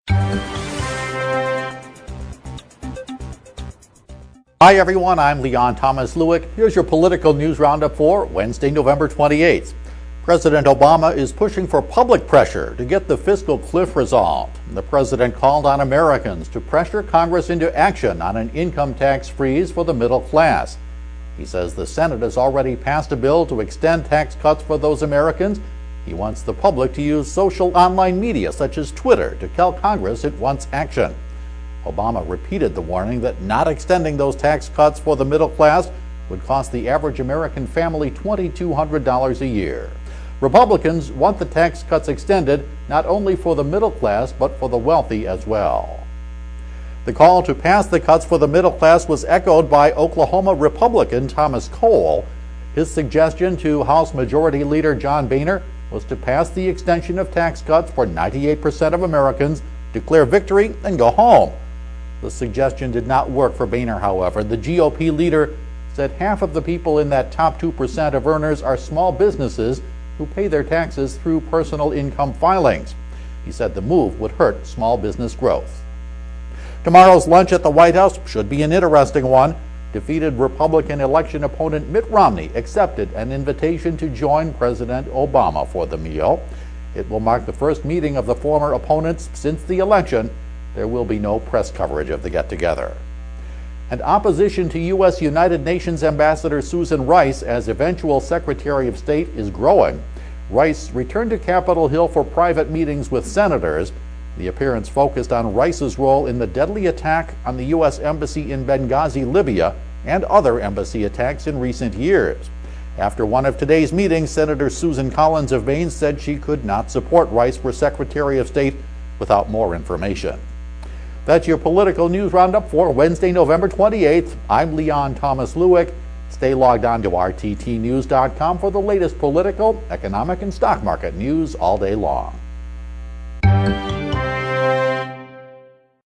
Hi everyone, I'm Leon Thomas Lewick. Here's your political news roundup for Wednesday, November 28th. President Obama is pushing for public pressure to get the fiscal cliff resolved. The president called on Americans to pressure Congress into action on an income tax freeze for the middle class. He says the Senate has already passed a bill to extend tax cuts for those Americans. He wants the public to use social online media such as Twitter to tell Congress it wants action. Obama repeated the warning that not extending those tax cuts for the middle class would cost the average American family $2,200 a year. Republicans want the tax cuts extended not only for the middle class but for the wealthy as well. The call to pass the cuts for the middle class was echoed by Oklahoma Republican Thomas Cole. His suggestion to House Majority Leader John Boehner was to pass the extension of tax cuts for 98% of Americans, declare victory, and go home. The suggestion did not work for Boehner, however. The GOP leader said half of the people in that top 2% of earners are small businesses who pay their taxes through personal income filings. He said the move would hurt small business growth. Tomorrow's lunch at the White House should be an interesting one. Defeated Republican election opponent Mitt Romney accepted an invitation to join President Obama for the meal. It will mark the first meeting of the former opponents since the election. There will be no press coverage of the get-together. And opposition to U.S. United Nations Ambassador Susan Rice as eventual Secretary of State is growing. Rice returned to Capitol Hill for private meetings with senators. The appearance focused on Rice's role in the deadly attack on the U.S. Embassy in Benghazi, Libya, and other embassy attacks in recent years. After one of today's meetings, Senator Susan Collins of Maine said she could not support Rice for Secretary of State without more information. That's your political news roundup for Wednesday, November 28th. I'm Leon Thomas Lewick. Stay logged on to rttnews.com for the latest political, economic, and stock market news all day long.